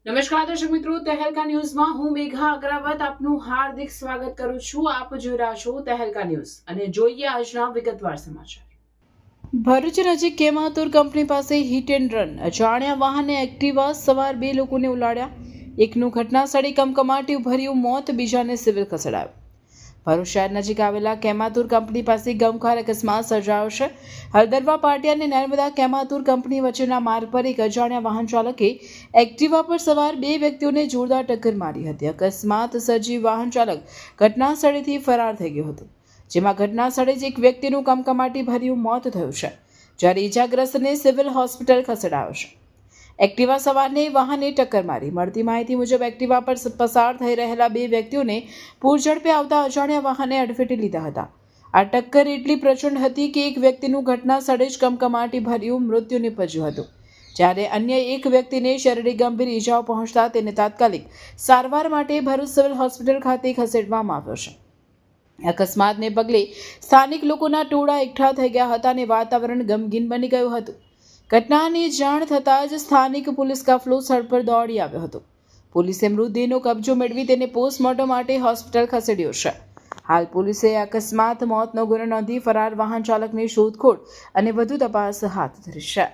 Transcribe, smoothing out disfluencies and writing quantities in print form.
નમસ્કાર દર્શક મિત્રો, તહેલકા ન્યૂઝમાં હું મેઘા અગ્રવાલ આપનું હાર્દિક સ્વાગત કરું છું. આપ જોઈ રહ્યા છો તહેલકા ન્યૂઝ અને જોઈએ આજના વિગતવાર સમાચાર. ભરૂચ નજીક કેમાતુર કંપની પાસે હિટ એન્ડ રન, અજાણ્યા વાહને એક્ટિવા સવાર 2 લોકોને ઉલાડ્યા. એકનું ઘટનાસ્થળે કમકમાટી ભર્યું મોત, બીજાને સિવિલ ખસેડાયો. ભરૂચ શહેર નજીક આવેલા કેમાતુર કંપની પાસે ગમખ્વાર અકસ્માત સર્જાયો છે. હળદરવા પાટિયા અને નર્મદા કેમાતુર કંપની વચ્ચેના માર્ગ પર એક અજાણ્યા વાહન ચાલકે એક્ટિવા પર સવાર 2 વ્યક્તિઓને જોરદાર ટક્કર મારી હતી. અકસ્માત સર્જી વાહન ચાલક ઘટના સ્થળેથી ફરાર થઈ ગયો હતો, જેમાં ઘટના સ્થળે જ એક વ્યક્તિનું કમકમાટી ભર્યું મોત થયું છે, જ્યારે ઈજાગ્રસ્તને સિવિલ હોસ્પિટલ ખસેડાયો છે. એક્ટિવા સવારને વાહને ટક્કર મારી. મળતી માહિતી મુજબ એક્ટિવા પર પસાર થઈ રહેલા 2 વ્યક્તિઓને પૂરઝડપે આવતા અજાણ્યા વાહને અડફેટે લીધા હતા. આ ટક્કર એટલી પ્રચંડ હતી કે એક વ્યક્તિનું ઘટના સ્થળે જ કમકમાટી ભર્યું મૃત્યુ નિપજ્યું હતું, જ્યારે અન્ય એક વ્યક્તિને શરીરે ગંભીર ઈજાઓ પહોંચતા તેને તાત્કાલિક સારવાર માટે ભરૂચ સિવિલ હોસ્પિટલ ખાતે ખસેડવામાં આવ્યો છે. અકસ્માતને પગલે સ્થાનિક લોકોના ટોળા એકઠા થઈ ગયા હતા અને વાતાવરણ ગમગીન બની ગયું હતું. ઘટનાની જાણ થતાં જ સ્થાનિક પોલીસ કાફલો સ્થળ પર દોડી આવ્યો હતો. પોલીસે મૃતદેહનો કબજો મેળવી તેને પોસ્ટમોર્ટમ માટે હોસ્પિટલ ખસેડ્યો છે. હાલ પોલીસે અકસ્માત મોતનો ગુનો નોંધી ફરાર વાહન ચાલકની શોધખોળ અને વધુ તપાસ હાથ ધરી છે.